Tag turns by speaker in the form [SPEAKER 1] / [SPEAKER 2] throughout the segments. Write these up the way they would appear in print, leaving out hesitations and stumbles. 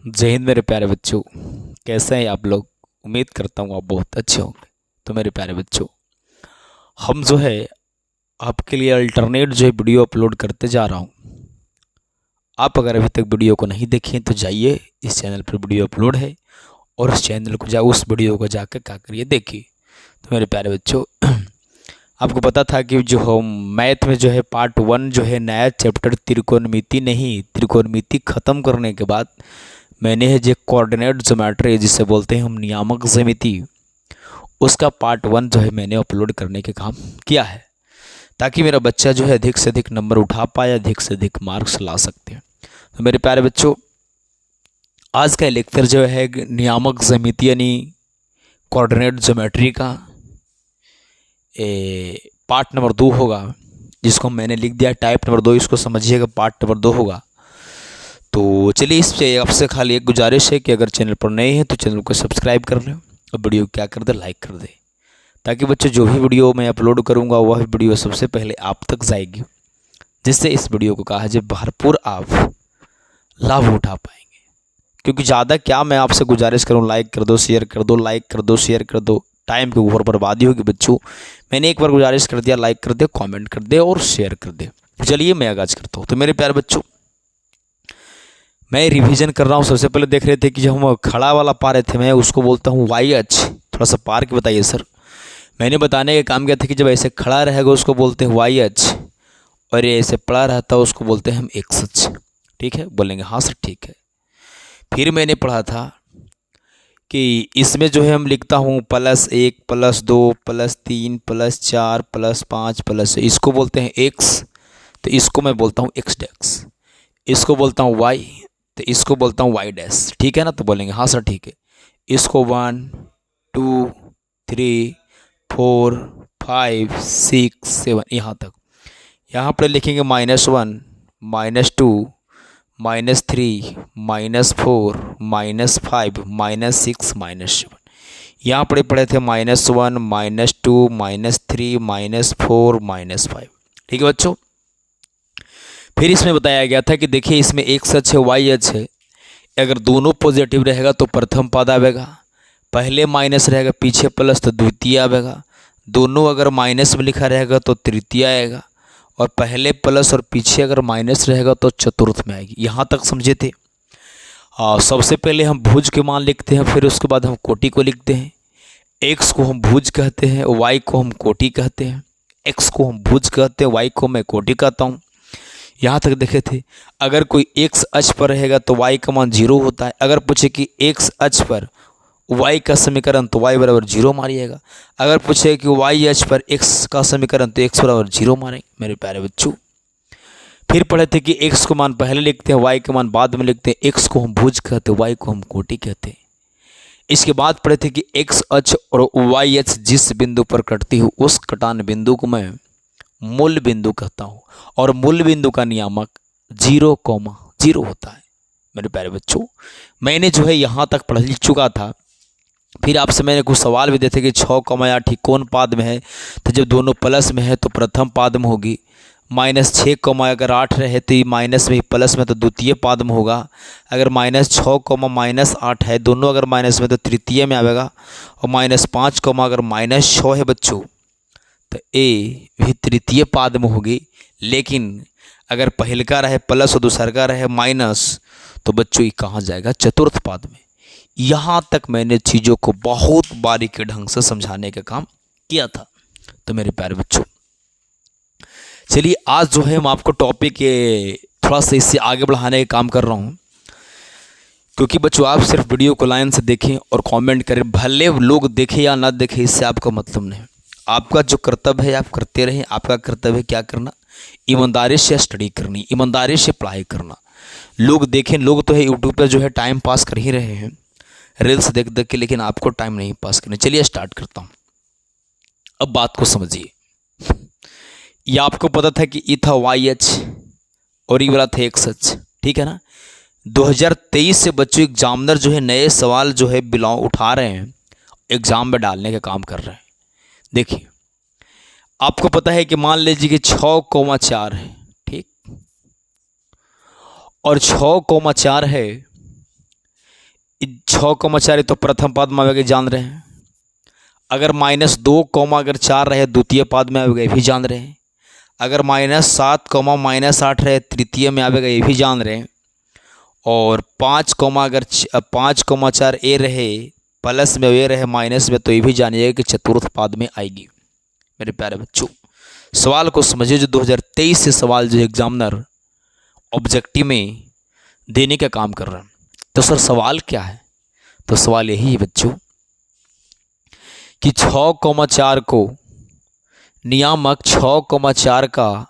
[SPEAKER 1] जय हिंद मेरे प्यारे बच्चों। कैसे हैं आप लोग? उम्मीद करता हूँ आप बहुत अच्छे होंगे। तो मेरे प्यारे बच्चों, हम जो है आपके लिए अल्टरनेट जो है वीडियो अपलोड करते जा रहा हूँ। आप अगर अभी तक वीडियो को नहीं देखें तो जाइए, इस चैनल पर वीडियो अपलोड है और उस चैनल को उस वीडियो को जाकर क्या करिए, देखिए। तो मेरे प्यारे बच्चों, आपको पता था कि जो हम मैथ में जो है पार्ट 1 जो है नया चैप्टर त्रिकोणमिति, नहीं त्रिकोणमिति ख़त्म करने के बाद मैंने है जो कोऑर्डिनेट ज्योमेट्री जिसे बोलते हैं हम नियामक ज्यामिति, उसका पार्ट 1 जो है मैंने अपलोड करने के काम किया है, ताकि मेरा बच्चा जो है अधिक से अधिक नंबर उठा पाए, अधिक से अधिक मार्क्स ला सकते हैं। तो मेरे प्यारे बच्चों, आज का लेक्चर जो है नियामक ज्यामिति यानी कोऑर्डिनेट ज्योमेट्री का पार्ट नंबर 2 होगा, जिसको मैंने लिख दिया टाइप नंबर 2। इसको समझिएगा, पार्ट नंबर 2 होगा। तो चलिए, इससे आपसे खाली एक गुजारिश है कि अगर चैनल पर नए हैं तो चैनल को सब्सक्राइब कर लें और वीडियो क्या कर दे, लाइक कर दे, ताकि बच्चों जो भी वीडियो मैं अपलोड करूंगा वह वीडियो सबसे पहले आप तक जाएगी, जिससे इस वीडियो को कहा जाए भरपूर आप लाभ उठा पाएंगे। क्योंकि ज़्यादा क्या मैं आपसे गुजारिश करूँ, लाइक कर दो, शेयर कर दो, लाइक कर दो, शेयर कर दो, टाइम के ऊपर बर्बादी होगी बच्चों। मैंने एक बार गुजारिश कर दिया, लाइक कर दे, कमेंट कर दे और शेयर कर दे। चलिए मैं आगाज करता हूँ। तो मेरे प्यारे बच्चों, मैं रिवीजन कर रहा हूँ। सबसे पहले देख रहे थे कि जब हम खड़ा वाला पा रहे थे, मैं उसको बोलता हूँ वाई एच। थोड़ा सा पार के बताइए सर। मैंने बताने का काम किया था कि जब ऐसे खड़ा रहेगा उसको बोलते हैं वाई एच, और ये ऐसे पड़ा रहता है उसको बोलते हैं हम एक्स एच। ठीक है, बोलेंगे हाँ सर ठीक है। फिर मैंने पढ़ा था कि इसमें जो है हम लिखता हूँ +1 +2 +3 +4 +5 इसको बोलते हैं एक्स, तो इसको मैं बोलता हूँ एक्स डैक्स। इसको बोलता हूँ वाई, तो इसको बोलता हूँ वाई डैश। ठीक है ना? तो बोलेंगे हाँ सर ठीक है। इसको 1 2 3 4 5 6 7 यहाँ तक। यहाँ पर लिखेंगे -1 -2 -3 -4 -5 -6 -7। यहाँ पर पढ़े थे -1 -2 -3 -4 -5। ठीक है बच्चों। फिर इसमें बताया गया था कि देखिए इसमें एक्स अक्ष है, वाई अक्ष है। अगर दोनों पॉजिटिव रहेगा तो प्रथम पद आवेगा, पहले माइनस रहेगा पीछे प्लस तो द्वितीय आवेगा, दोनों अगर माइनस में लिखा रहेगा तो तृतीय आएगा, और पहले प्लस और पीछे अगर माइनस रहेगा तो चतुर्थ में आएगी। यहाँ तक समझे थे। सबसे पहले हम भुज के मान लिखते हैं, फिर उसके बाद हम कोटि को लिखते हैं। एक्स को हम भुज कहते हैं, वाई को हम कोटि कहते हैं। एक्स को हम भुज कहते हैं, वाई को मैं कोटि कहता हूँ। यहाँ तक देखे थे। अगर कोई एक्स अक्ष पर रहेगा तो वाई का मान 0 होता है। अगर पूछे कि एक्स अक्ष पर वाई का समीकरण, तो वाई बराबर 0 मारिएगा। अगर पूछे कि वाई अक्ष पर एक्स का समीकरण, तो एक्स बराबर 0 मारेंगे मेरे प्यारे बच्चों। फिर पढ़े थे कि एक्स को मान पहले लिखते हैं, वाई का मान बाद में लिखते हैं। एक्स को हम भुज कहते हैं, वाई को हम कोटि कहते हैं। इसके बाद पढ़े थे कि एक्स अक्ष और वाई अक्ष जिस बिंदु पर कटती हो उस कटान बिंदु को मैं मूल बिंदु कहता हूँ, और मूल बिंदु का नियामक 0,0 होता है मेरे प्यारे बच्चों। मैंने जो है यहाँ तक पढ़ लिख चुका था। फिर आपसे मैंने कुछ सवाल भी दिए थे कि 6,8 कौन पाद में है, तो जब दोनों प्लस में है तो प्रथम पाद में होगी। -6, अगर 8 रहे तो माइनस में ही, प्लस में तो द्वितीय पाद में होगा। अगर -6, -8 है, दोनों अगर माइनस में तो तृतीय में आएगा। और -5, अगर -6 है बच्चों तो ए भी तृतीय पाद में होगी। लेकिन अगर पहल का रहे प्लस और दूसर का रहे माइनस, तो बच्चों ये कहाँ जाएगा? चतुर्थ पाद में। यहाँ तक मैंने चीज़ों को बहुत बारीकी ढंग से समझाने का काम किया था। तो मेरे प्यारे बच्चों, चलिए आज जो है मैं आपको टॉपिक थोड़ा सा इससे आगे बढ़ाने का काम कर रहा हूँ। क्योंकि बच्चों आप सिर्फ वीडियो को लाइन से देखें और कमेंट करें, भले लोग देखें या ना देखें, इससे आपका मतलब नहीं। आपका जो कर्तव्य है आप करते रहें। आपका कर्तव्य है क्या करना? ईमानदारी से स्टडी करनी, ईमानदारी से पढ़ाई करना। लोग देखें, लोग तो है यूट्यूब पर जो है टाइम पास कर ही रहे हैं रील्स देख देख के, लेकिन आपको टाइम नहीं पास करना। चलिए स्टार्ट करता हूँ। अब बात को समझिए। ये आपको पता था कि ये था वाई एच और ये वाला था एक्स एच। ठीक है ना? 2023 से बच्चों एग्जामिनर जो है नए सवाल जो है बिलोंग उठा रहे हैं, एग्जाम में डालने का काम कर रहे हैं। देखिए आपको पता है कि मान लीजिए कि 6,4 है, ठीक, और 6,4 है 6,4 तो प्रथम पद में आवेगा, जान रहे हैं। अगर -2, अगर 4 रहे द्वितीय पद में आवेगा, ये भी जान रहे हैं। अगर -7, -8 रहे तृतीय में आवेगा, ये भी जान रहे हैं। और 5, अगर 5,4 ए रहे प्लस में, ए रहे माइनस में, तो ये भी जानिएगा कि चतुर्थ पद में आएगी। मेरे प्यारे बच्चों, सवाल को समझिए। जो 2023 से सवाल जो एग्जामिनर ऑब्जेक्टिव में देने का काम कर रहा है, तो सर सवाल क्या है? तो सवाल यही है बच्चों कि 6,4 को नियामक 6,4 का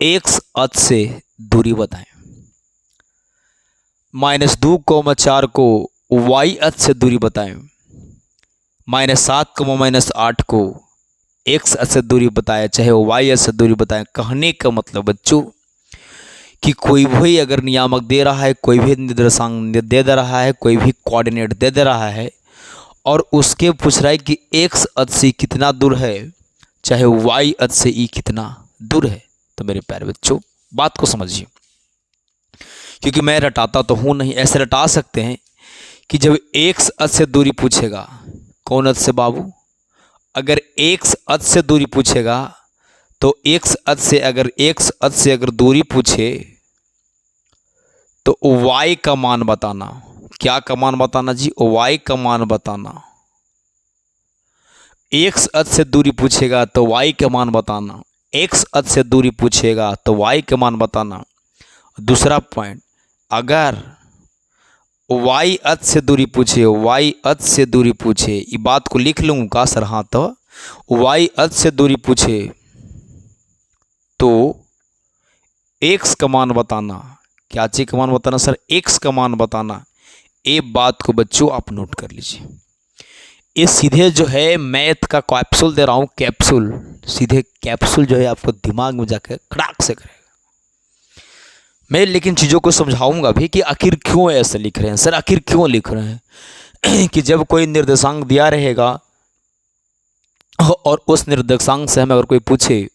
[SPEAKER 1] x अक्ष से दूरी बताएं। -2,4 को y अक्ष से दूरी बताएं। -7, -8 को x अक्ष से दूरी बताएं, चाहे y अक्ष से दूरी बताएं। कहने का मतलब बच्चों कि कोई भी अगर नियामक दे रहा है, कोई भी निर्देशांक दे रहा है, कोई भी कोऑर्डिनेट दे रहा है, और उसके पूछ रहा है कि x अक्ष से कितना दूर है, चाहे y अक्ष से ई कितना दूर है। तो मेरे प्यारे बच्चों, बात को समझिए, क्योंकि मैं रटाता तो हूँ नहीं। ऐसे रटा सकते हैं कि जब x अक्ष से दूरी पूछेगा, कौन अक्ष से बाबू? अगर x अक्ष से दूरी पूछेगा तो x अक्ष से अगर दूरी पूछे तो y का मान बताना। क्या का मान बताना जी? y का मान बताना। x अक्ष से दूरी पूछेगा तो y का मान बताना। x अक्ष से दूरी पूछेगा तो y का मान बताना। दूसरा पॉइंट, अगर y अक्ष से दूरी पूछे, y अक्ष से दूरी पूछे, ये बात को लिख लूँगा सर। हाँ, तो y अक्ष से दूरी पूछे तो x का मान बताना। क्या चीज का मान बताना सर? x का मान बताना। ये बात को बच्चों आप नोट कर लीजिए। ये सीधे जो है मैथ का कैप्सूल दे रहा हूँ, कैप्सूल, सीधे कैप्सूल जो है आपको दिमाग में जाकर खड़ाक से करेगा। मैं लेकिन चीज़ों को समझाऊंगा भी कि आखिर क्यों ऐसे लिख रहे हैं सर, आखिर क्यों लिख रहे हैं। कि जब कोई निर्देशांक दिया रहेगा और उस निर्देशांक से हमें अगर कोई पूछे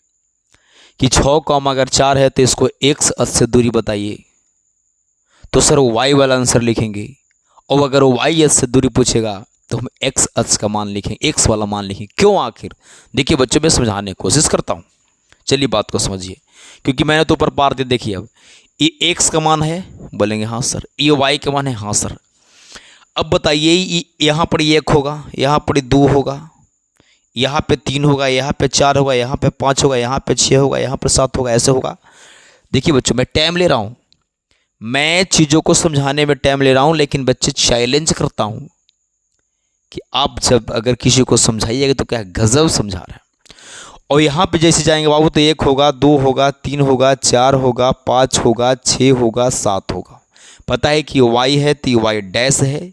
[SPEAKER 1] कि 6,4 है तो इसको x अक्ष से दूरी बताइए, तो सर y वाला आंसर लिखेंगे। और अगर y अक्ष से दूरी पूछेगा तो हम x अक्ष का मान लिखेंगे, x वाला मान लिखेंगे। क्यों? आखिर देखिए बच्चों, मैं समझाने की कोशिश करता हूँ। चलिए बात को समझिए, क्योंकि मैंने तो ऊपर पार दे। देखिए अब ये x का मान है, बोलेंगे हाँ सर। ये y का मान है, हाँ सर। अब बताइए, यहाँ पर 1 होगा, यहाँ पर 2 होगा, यहाँ पे 3 होगा, यहाँ पे 4 होगा, यहाँ पे 5 होगा, यहाँ पे 6 होगा, यहाँ पे 7 होगा, ऐसे होगा। देखिए बच्चों, मैं टाइम ले रहा हूँ, मैं चीज़ों को समझाने में टाइम ले रहा हूँ, लेकिन बच्चे चैलेंज करता हूँ कि आप जब अगर किसी को समझाइएगा तो क्या गजब समझा रहे हैं। और यहाँ पे जैसे जाएंगे बाबू तो 1 होगा, 2 होगा, 3 होगा, 4 होगा, 5 होगा, 6 होगा, 7 होगा। पता है कि y है तो y डैश है,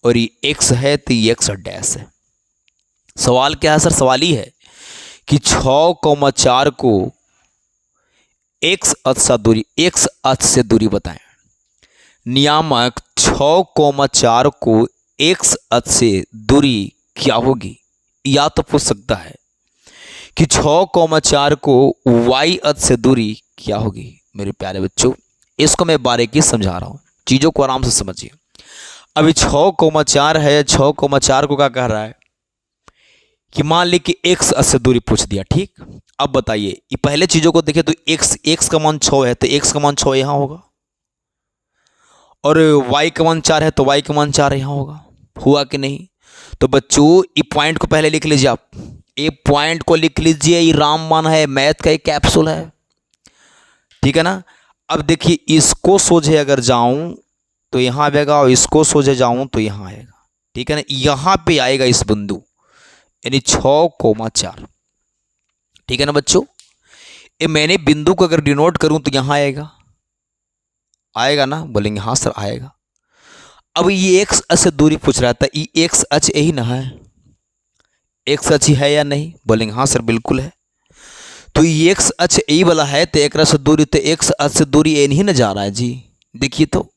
[SPEAKER 1] और ये x है तो ये x डैश है। सवाल क्या है सर? सवाल ही है कि 6,4 को x अक्ष से दूरी बताएं। नियामक 6,4 को x अक्ष से दूरी क्या होगी? या तो पूछ सकता है कि 6,4 को y अक्ष से दूरी क्या होगी। मेरे प्यारे बच्चों, इसको मैं बारीकी समझा रहा हूँ, चीज़ों को आराम से समझिए। अभी 6,4 है, 6,4 को क्या कह रहा है कि मान ली कि x अक्ष से दूरी पूछ दिया, ठीक। अब बताइए, ये पहले चीज़ों को देखिए तो x का मान 6 है तो x का मान 6 यहाँ होगा, और y का मान 4 है तो y का मान 4 यहाँ होगा। हुआ कि नहीं? तो बच्चों ये पॉइंट को पहले लिख लीजिए, आप ये पॉइंट को लिख लीजिए। ये रामबाण है, मैथ का एक कैप्सूल है, ठीक है ना। अब देखिए, इसको सोझे अगर जाऊं तो यहाँ आएगा, और इसको सोझे जाऊं तो यहाँ आएगा, ठीक है ना। यहाँ पे आएगा इस बिंदु, यानी 6,4, ठीक है ना बच्चों। ये मैंने बिंदु को अगर डिनोट करूं तो यहाँ आएगा ना, बोलेंगे हाँ सर आएगा। अब ये x अक्ष से दूरी पूछ रहा था, ये x अक्ष यही ना है, x अक्ष है या नहीं? बोलेंगे हाँ सर बिल्कुल है। तो ये x अक्ष यही वाला है तो एक से दूरी, तो x अक्ष से दूरी ये नहीं ना जा रहा है जी। देखिए तो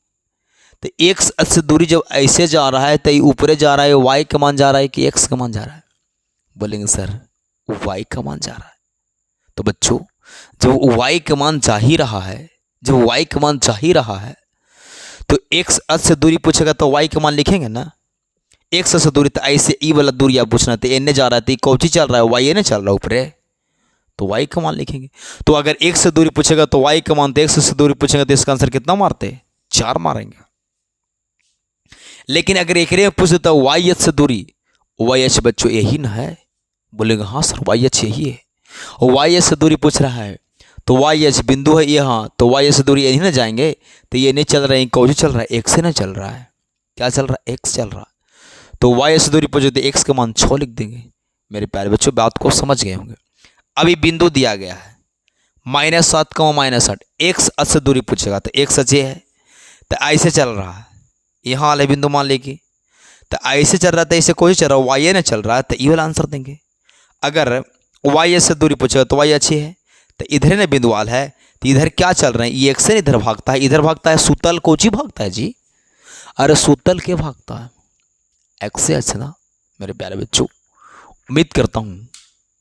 [SPEAKER 1] x अक्ष से दूरी जब ऐसे जा रहा है तो ये ऊपरे जा रहा है, y का मान जा रहा है कि x का मान जा रहा है? बोलेंगे सर y का मान जा रहा है। तो बच्चों, जब y का मान जा ही रहा है, जब y का मान जा ही रहा है, तो तो x अक्ष से दूरी पूछेगा तो y का मान लिखेंगे ना। x से दूरी, तो ऐसे ई वाला दूरी आप पूछना, तो एन जा रहा है तो कौची चल रहा है, वाई एन चल रहा है ऊपर, तो y का मान लिखेंगे। तो अगर x से दूरी पूछेगा तो y का मान, तो x से दूरी पूछेगा तो इसका आंसर कितना मारते, 4 मारेंगे। लेकिन अगर एक में पूछे तो वाई एच से दूरी, वाई एच बच्चों यही ना है, बोलेगा हाँ सर वाई एच यही है। और वाई एच से दूरी पूछ रहा है तो वाई एच बिंदु है यहाँ, तो वाई एच से दूरी यही ना जाएंगे, तो ये नहीं चल रहा है, कौन चल रहा है, एक्स से ना चल रहा है, क्या चल रहा है, एक्स चल रहा है। तो वाई एच से दूरी पूछे तो एक्स का मान 6 लिख देंगे। मेरे प्यारे बच्चों बात को समझ गए होंगे। अभी बिंदु दिया गया है -7 -8, एक्स अक्ष से दूरी पूछेगा तो एक्स अच है, तो ऐसे चल रहा है, यहाँ वाले बिंदु मान लेके, तो ऐसे चल रहा है, तो ऐसे कोई चल रहा है, वाई ने चल रहा है, तो ये वाला आंसर देंगे। अगर वाई से दूरी पूछेगा तो वाई अच्छी है, तो इधर ने बिंदुवाल है, तो इधर क्या चल रहे हैं, ये एक्स से इधर भागता है, इधर भागता है, सूतल कोची भागता है जी, अरे सूतल के भागता है, एक्स से अच्छा ना। मेरे प्यारे बच्चों उम्मीद करता हूँ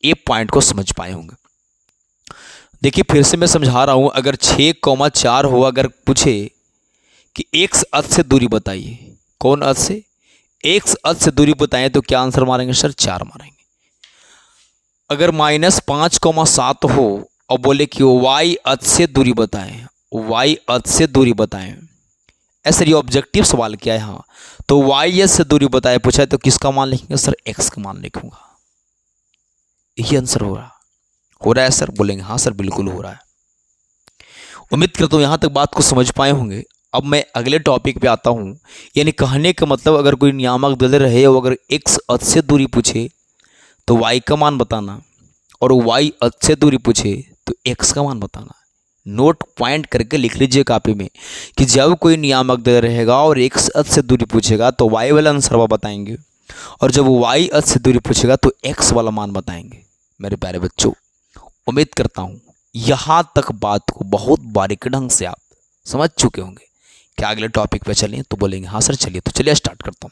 [SPEAKER 1] ये पॉइंट को समझ पाए होंगे। देखिए फिर से मैं समझा रहा हूँ, अगर 6,4 हो, अगर पूछे कि एक्स अक्ष से दूरी बताइए, कौन अक्ष से, एक्स अक्ष से दूरी बताएं, तो क्या आंसर मारेंगे सर, 4 मारेंगे। अगर -5,7 हो और बोले कि वाई अक्ष से दूरी बताएं, वाई अक्ष से दूरी बताएं, ऐसे ये ऑब्जेक्टिव सवाल किया है। हाँ तो वाई एस से दूरी बताए पूछा है, तो किसका मान लिखेंगे सर, एक्स का मान लिखूंगा, यही आंसर हो रहा है सर, बोलेंगे हाँ सर बिल्कुल हो रहा है। उम्मीद करता हूँ यहाँ तक बात को समझ पाए होंगे। अब मैं अगले टॉपिक पे आता हूँ, यानी कहने का मतलब अगर कोई नियामक दल रहे और अगर एक्स अक्ष से दूरी पूछे तो वाई का मान बताना, और वाई अक्ष से दूरी पूछे तो एक्स का मान बताना। नोट पॉइंट करके लिख लीजिए कॉपी में कि जब कोई नियामक दल रहेगा और एक्स अक्ष से दूरी पूछेगा तो वाई वाला आंसर बताएंगे, और जब वाई अक्ष से दूरी पूछेगा तो एक्स वाला मान बताएंगे। मेरे प्यारे बच्चों उम्मीद करता हूँ यहाँ तक बात को बहुत बारीक ढंग से आप समझ चुके होंगे। क्या अगले टॉपिक पे चलें, तो बोलेंगे हाँ सर चलिए, तो चलिए स्टार्ट करता हूँ।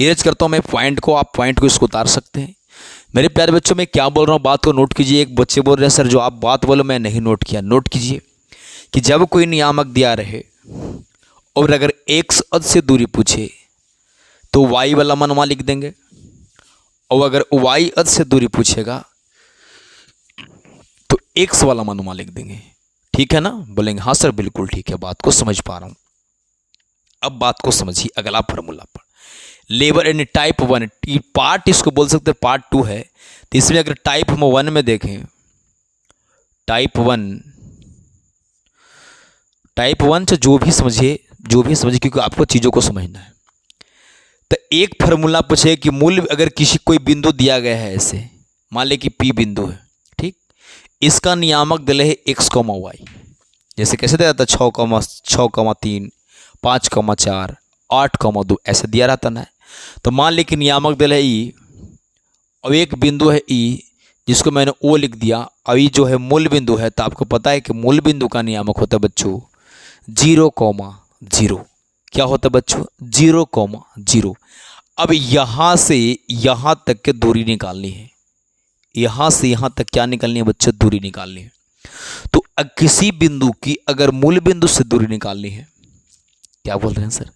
[SPEAKER 1] इरेज करता हूँ मैं पॉइंट को, आप पॉइंट को इसको उतार सकते हैं। मेरे प्यारे बच्चों मैं क्या बोल रहा हूँ बात को नोट कीजिए। एक बच्चे बोल रहे हैं सर जो आप बात बोलो मैं नहीं नोट किया, नोट कीजिए कि जब कोई नियामक दिया रहे और अगर एक्स अक्ष से दूरी पूछे तो वाई वाला मान वहाँ लिख देंगे, और अगर वाई अक्ष से दूरी पूछेगा तो एक्स वाला मान वहाँ लिख देंगे। ठीक है ना, बोलेंगे हाँ सर बिल्कुल ठीक है, बात को समझ पा रहा हूँ। अब बात को समझिए अगला फॉर्मूला पर, लेबर एंड टाइप 1 पार्ट इसको बोल सकते हैं, पार्ट 2 है। तो इसमें अगर टाइप हम 1 में देखें, टाइप 1 से जो भी समझिए क्योंकि आपको चीज़ों को समझना है। तो एक फार्मूला पूछे कि मूल अगर किसी कोई बिंदु दिया गया है, ऐसे मान ले कि पी बिंदु है, ठीक, इसका नियामक दल है x, y, जैसे कैसे दिया जाता है 6,3, 5,4, 8,2 ऐसे दिया रहता ना। तो मान ली कि नियामक दल है ई और एक बिंदु है ई जिसको मैंने ओ लिख दिया, और ई जो है मूल बिंदु है। तो आपको पता है कि मूल बिंदु का नियामक होता है बच्चों 0,0। क्या होता है बच्चों 0,0। अब यहाँ से यहाँ तक के दूरी निकालनी है, यहाँ से यहाँ तक क्या निकालनी है बच्चों, दूरी निकालनी है। तो किसी बिंदु की अगर मूल बिंदु से दूरी निकालनी है, क्या बोल रहे हैं सर,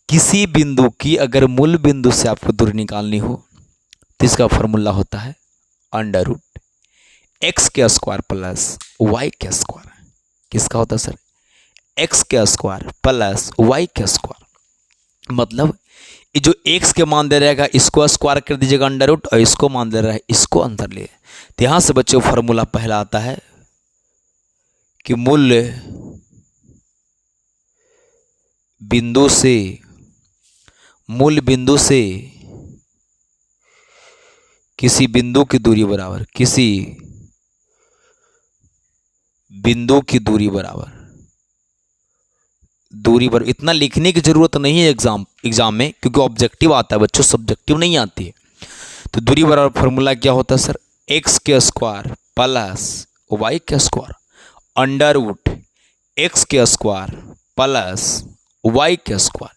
[SPEAKER 1] किसी बिंदु की अगर मूल बिंदु से आपको दूरी निकालनी हो तो इसका फॉर्मूला होता है √x² प्लस y²। किसका होता है सर, x² प्लस y²। मतलब ये जो x के मान दे रहेगा इसको स्क्वायर कर दीजिएगा √, और इसको मान दे रहा है इसको अंदर ले। तो यहाँ से बच्चों फॉर्मूला पहला आता है कि मूल बिंदु से किसी बिंदु की दूरी बराबर, किसी बिंदु की दूरी बराबर इतना लिखने की जरूरत नहीं है एग्जाम में, क्योंकि ऑब्जेक्टिव आता है बच्चों, सब्जेक्टिव नहीं आती है। तो दूरी बराबर फॉर्मूला क्या होता है sir, x² plus y² √x² plus y²।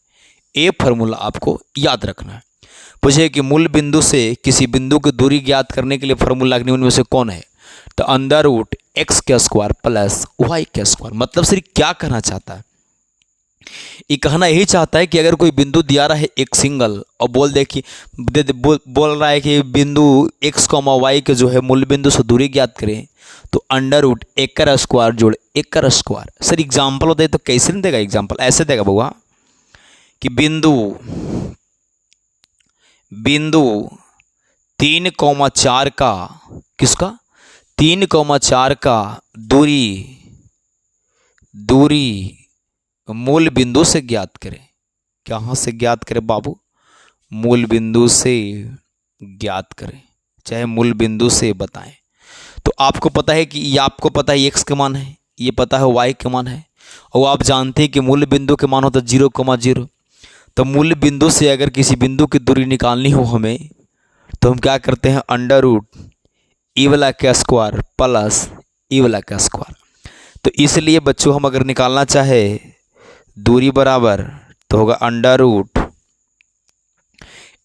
[SPEAKER 1] ये फार्मूला आपको याद रखना है। पूछे कि मूल बिंदु से किसी बिंदु की दूरी ज्ञात करने के लिए फार्मूला उनमें से कौन है, तो √x² प्लस y²। मतलब सिर्फ क्या कहना चाहता है ये कहना यही चाहता है कि अगर कोई बिंदु दिया रहा है एक सिंगल और बोल रहा है कि बिंदु x, y के जो है मूल बिंदु से दूरी ज्ञात करें, तो अंडर रूट एक का स्क्वायर जोड़ एक का स्क्वायर। सर एग्जाम्पल होता है तो कैसे नहीं देगा एग्जाम्पल, ऐसे देगा बउआ कि बिंदु 3,4 का किसका 3,4 का दूरी मूल बिंदु से ज्ञात करें। कहाँ से ज्ञात करें बाबू, मूल बिंदु से ज्ञात करें, चाहे मूल बिंदु से बताएं। तो आपको पता है कि ये आपको पता है x का मान है, ये पता है y का मान है, और आप जानते हैं कि मूल बिंदु के मान होता है 0,0। तो मूल बिंदु से अगर किसी बिंदु की दूरी निकालनी हो हमें, तो हम क्या करते हैं, अंडर रूट ई वाला का स्क्वायर प्लस ई वाला का स्क्वायर। तो इसलिए बच्चों हम अगर निकालना चाहे दूरी बराबर, तो होगा अंडर रूट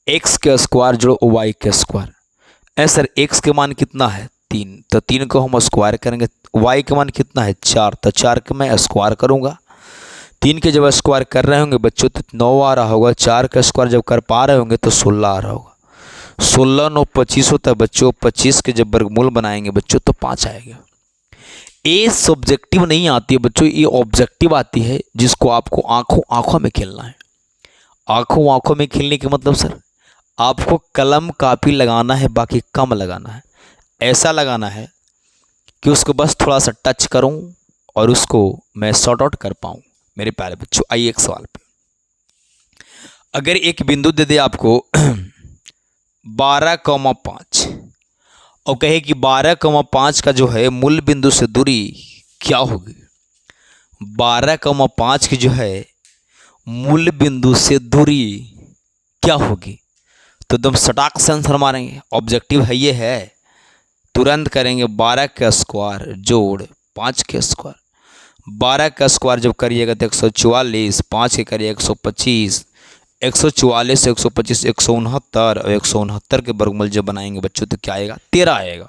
[SPEAKER 1] एक्स के स्क्वायर जोड़ो वाई के स्क्वायर। सर एक्स के मान कितना है 3, तो 3 को हम स्क्वायर करेंगे। वाई का मान कितना है 4, तो 4 के मैं स्क्वायर करूँगा। 3 के जब स्क्वायर कर रहे होंगे बच्चों तो 9 आ रहा होगा, 4 का स्क्वायर जब कर पा रहे होंगे तो 16 आ रहा होगा। 16 9 25 होता है बच्चों, 25 के जब वर्गमूल बनाएंगे बच्चों तो 5 आएगा। ये सब्जेक्टिव नहीं आती है बच्चों, ये ऑब्जेक्टिव आती है, जिसको आपको आंखों में खेलना है। आंखों में खेलने के मतलब सर आपको कलम कापी लगाना है, बाकी कम लगाना है। ऐसा लगाना है कि उसको बस थोड़ा सा टच करूं और उसको मैं सॉर्ट आउट कर पाऊं। मेरे प्यारे बच्चों आइए एक सवाल पे, अगर एक बिंदु दे दे आपको 12,5 और कहे कि 12,5 का जो है मूल बिंदु से दूरी क्या होगी। 12,5 की जो है मूल बिंदु से दूरी क्या होगी, तो एकदम सटाक से आंसर मारेंगे। ऑब्जेक्टिव है ये है, तुरंत करेंगे 12 का स्क्वायर जोड़ 5 के स्क्वायर। 12 का स्क्वायर जब करिएगा तो 144, 5 के करिए 125, 144 125 169 और 169 के वर्गमूल जब बनाएंगे बच्चों तो क्या आएगा 13 आएगा।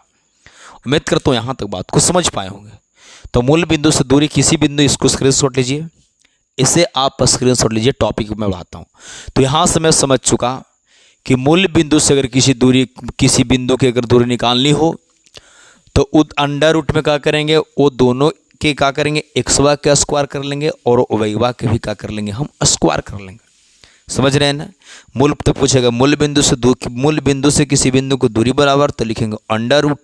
[SPEAKER 1] उम्मीद करता हूँ यहाँ तक बात को समझ पाए होंगे। तो मूल बिंदु से दूरी किसी बिंदु, इसको स्क्रीनशॉट लीजिए, इसे आप स्क्रीनशॉट लीजिए, टॉपिक में बढ़ाता हूँ। तो यहाँ से मैं समझ चुका कि मूल बिंदु से अगर किसी बिंदु की अगर दूरी निकालनी हो तो अंडर रूट में क्या करेंगे, वो दोनों के क्या करेंगे एक्सवा का स्क्वायर कर लेंगे और वाईवा के भी क्या कर लेंगे हम स्क्वायर कर लेंगे। समझ रहे हैं ना। मूल तो पूछेगा मूल बिंदु से किसी बिंदु को दूरी बराबर, तो लिखेंगे अंडर रूट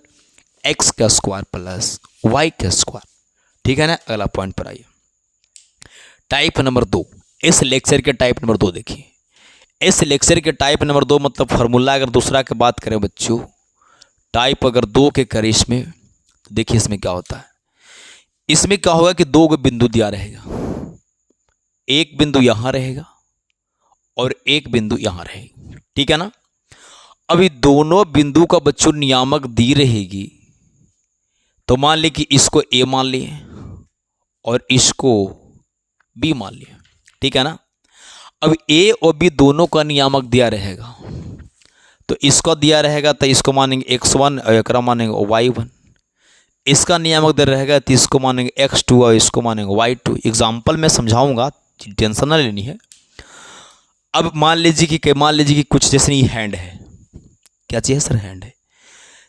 [SPEAKER 1] एक्स का स्क्वायर प्लस वाई का स्क्वायर। ठीक है ना। अगला पॉइंट पर आइए, टाइप नंबर 2। इस लेक्चर के टाइप नंबर 2 देखिए। इस लेक्चर के टाइप नंबर 2 मतलब फार्मूला अगर दूसरा की बात करें बच्चों, टाइप अगर 2 के करें इसमें, तो देखिए इसमें क्या होता है। इसमें क्या होगा कि 2 बिंदु दिया रहेगा, एक बिंदु यहां रहेगा और एक बिंदु यहां रहेगी। ठीक है ना। अभी दोनों बिंदु का बच्चों नियामक दी रहेगी, तो मान ली कि इसको ए मान लिए और इसको बी मान लिए। ठीक है ना। अब ए और बी दोनों का नियामक दिया रहेगा, तो इसको दिया रहेगा तो इसको मानेंगे x1 और एक मानेंगे y1। इसका नियामक दिया रहेगा तो इसको मानेंगे x2 और इसको मानेंगे y2। एग्जाम्पल में समझाऊंगा, टेंशन ना लेनी है। अब मान लीजिए कि कुछ जैसे ये हैंड है, क्या चाहिए सर हैंड है,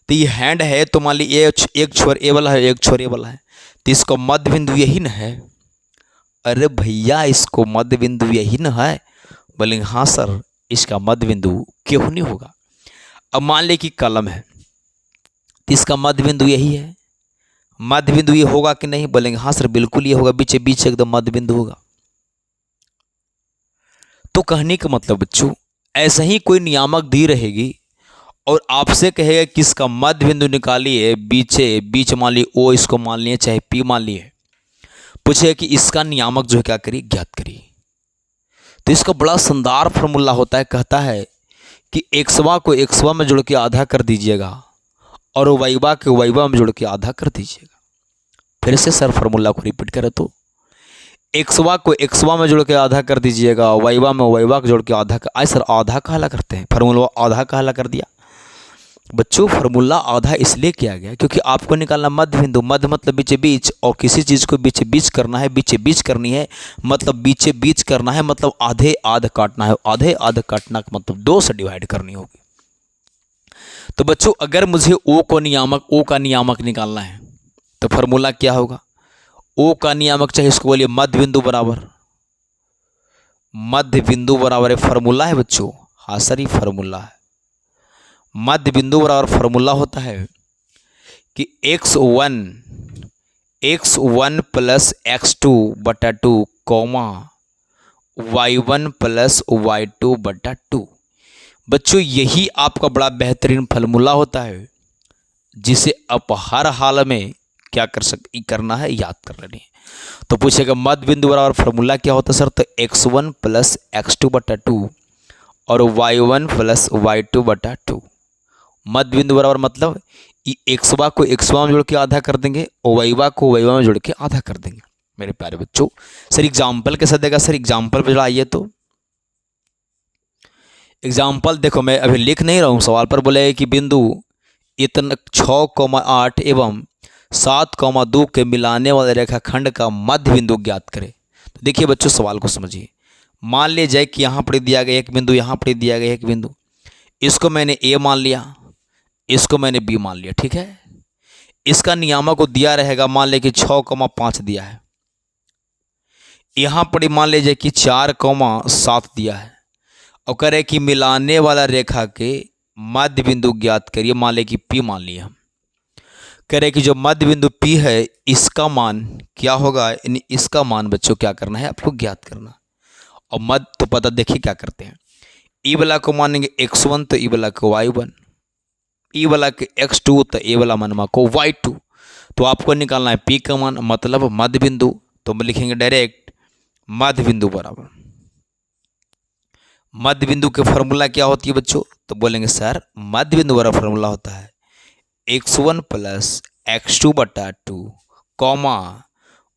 [SPEAKER 1] तो ये हैंड है, तो मान लीजिए एक छोर ए वाला है एक छोर ए वाला है, तो इसको मध्य बिंदु यही ना है। अरे भैया इसको मध्य बिंदु यही ना है, बोलेंगे हाँ सर इसका मध्य बिंदु क्यों नहीं होगा। अब मान लीजिए कि कलम है, तो इसका मध्य बिंदु यही है, मध्य बिंदु ये होगा कि नहीं, बोलेंगे हाँ सर बिल्कुल ये होगा, बीच बीच एकदम मध्य बिंदु होगा। तो कहने का मतलब बच्चों ऐसा ही कोई नियामक दी रहेगी और आपसे कहेगा कि इसका मध्य बिंदु निकालिए, बीच मान लिए ओ, इसको मान लिए चाहे पी मान लिए, पूछेगा कि इसका नियामक जो है क्या करिए ज्ञात करिए। तो इसका बड़ा शानदार फॉर्मूला होता है, कहता है कि एक्सवा को एक्सवा में जोड़ के आधा कर दीजिएगा और वाईवा के वाईवा में जोड़ के आधा कर दीजिएगा। फिर से सर फार्मूला को रिपीट करें तो एक्सवा को एक्सवा में जोड़ के आधा कर दीजिएगा, वाईवा में वाईवा को जोड़ के आधा कर। आए सर आधा कहला करते हैं, फार्मूला आधा कहला कर दिया। बच्चों फार्मूला आधा इसलिए किया गया क्योंकि आपको निकालना मध्य बिंदु, मध्य मतलब बीचे बीच, और किसी चीज़ को बीचे बीच करना है, बीचे बीच करनी है मतलब बीचे बीच करना है मतलब आधे आध काटना है, आधे आध काटना का मतलब 2 से डिवाइड करनी होगी। तो बच्चों अगर मुझे ओ का नियामक निकालना है तो फार्मूला क्या होगा? ओ का नियामक चाहिए, इसको बोलिए मध्य बिंदु बराबर, मध्य बिंदु बराबर फार्मूला है बच्चों। हाँ सर, ये फार्मूला है। मध्य बिंदु बराबर फार्मूला होता है कि x1 प्लस x2 बटा 2 कॉमा y1 प्लस y2 बटा 2। बच्चों यही आपका बड़ा बेहतरीन फार्मूला होता है जिसे आप हर हाल में क्या करना है, याद कर लेनी है। तो पूछेगा मध्य बिंदु बराबर फार्मूला क्या होता है सर? तो x1 प्लस x2 बटा 2 और y1 प्लस y2 बटा 2। मध्य बिंदु बराबर मतलब एक्सवा को एक्सवा में जोड़ के आधा कर देंगे और वाईवा को वाईवा में जोड़ के आधा कर देंगे। मेरे प्यारे बच्चों, सर एग्जाम्पल कैसा देगा? सर एग्जाम्पल पे आइए तो एग्जाम्पल देखो, मैं अभी लिख नहीं रहा हूँ, सवाल पर बोले कि बिंदु इतना 6,8 एवं 7,2 के मिलाने वाले रेखाखंड का मध्य बिंदु ज्ञात करें। तो देखिए बच्चों सवाल को समझिए। मान लिया जाए कि यहाँ पर दिया गया एक बिंदु, यहाँ पर दिया गया एक बिंदु, इसको मैंने ए मान लिया, इसको मैंने बी मान लिया, ठीक है। इसका नियामक को दिया रहेगा, मान ले कि 6,5 दिया है, यहाँ पर मान लीजिए कि 4,7 दिया है और करे कि मिलाने वाला रेखा के मध्य बिंदु ज्ञात करिए। मान ले कि P मान लिया हम, कह रहे कि जो मध्य बिंदु P है इसका मान क्या होगा, यानी इसका मान बच्चों क्या करना है, आपको ज्ञात करना। और मध्य तो पता, देखिए क्या करते हैं, ई वाला को मानेंगे x1 तो ई वाला को y1, ई वाला के x2 तो ए वाला मानमा को y2। तो आपको निकालना है P का मान, मतलब मध्य बिंदु। तो हम लिखेंगे डायरेक्ट मध्य बिंदु बराबर, मध्य बिंदु के फॉर्मूला क्या होती है बच्चों? तो बोलेंगे सर मध्य बिंदु बराबर फॉर्मूला होता है x1 प्लस x2 बटा 2 कॉमा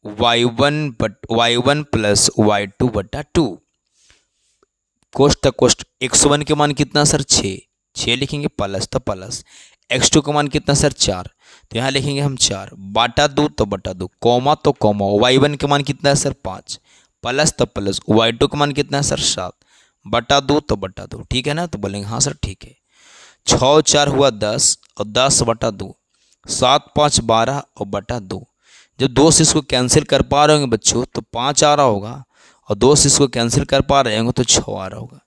[SPEAKER 1] y1 प्लस y2 बटा 2। कोष्टक कोष्ट x1 के मान कितना सर? 6 लिखेंगे, प्लस तो प्लस, x2 का मान कितना सर? 4, तो यहाँ लिखेंगे हम 4 बटा 2 तो बटा 2, कॉमा तो कॉमा, y1 के मान कितना है सर? 5, प्लस तो प्लस, y2 का मान कितना है सर? 7 बटा 2 तो बटा 2, ठीक है ना। तो बोलेंगे हाँ सर ठीक है। 6 4 हुआ 10 और 10 बटा 2, 7 5 12 और बटा 2। जब 2 से इसको कैंसिल कर पा रहे होंगे बच्चों तो 5 आ रहा होगा, और 2 से इसको कैंसिल कर पा रहे होंगे तो 6 आ रहा होगा।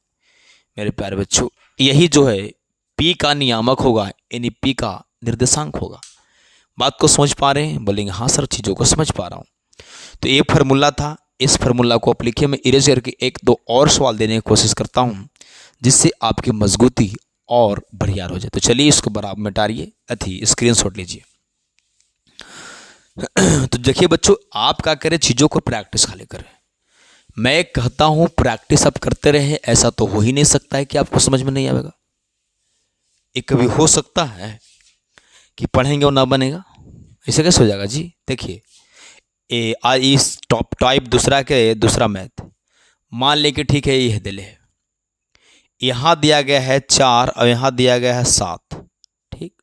[SPEAKER 1] मेरे प्यारे बच्चों, यही जो है P का नियामक होगा, यानी P का निर्देशांक होगा। बात को समझ पा रहे हैं? बोलेंगे हाँ सर, चीज़ों को समझ पा रहा हूँ। तो ये फार्मूला था, इस फार्मूला को आप लिखिए। मैं इरेज करके 1-2 और सवाल देने की कोशिश करता हूँ जिससे आपकी मजबूती और बढ़िया हो जाए। तो चलिए इसको बराबर मिटाइए, अथी स्क्रीनशॉट लीजिए। तो देखिए बच्चों, आप क्या करें, चीज़ों को प्रैक्टिस खाली करें। मैं कहता हूँ प्रैक्टिस आप करते रहे, ऐसा तो हो ही नहीं सकता है कि आपको समझ में नहीं आएगा। ये कभी हो सकता है कि पढ़ेंगे और ना बनेगा, ऐसे कैसे हो जाएगा जी? देखिए इस टाइप दूसरा मैथ मान ले कि ठीक है, ये दे ले, यहाँ दिया गया है 4 और यहाँ दिया गया है 7, ठीक।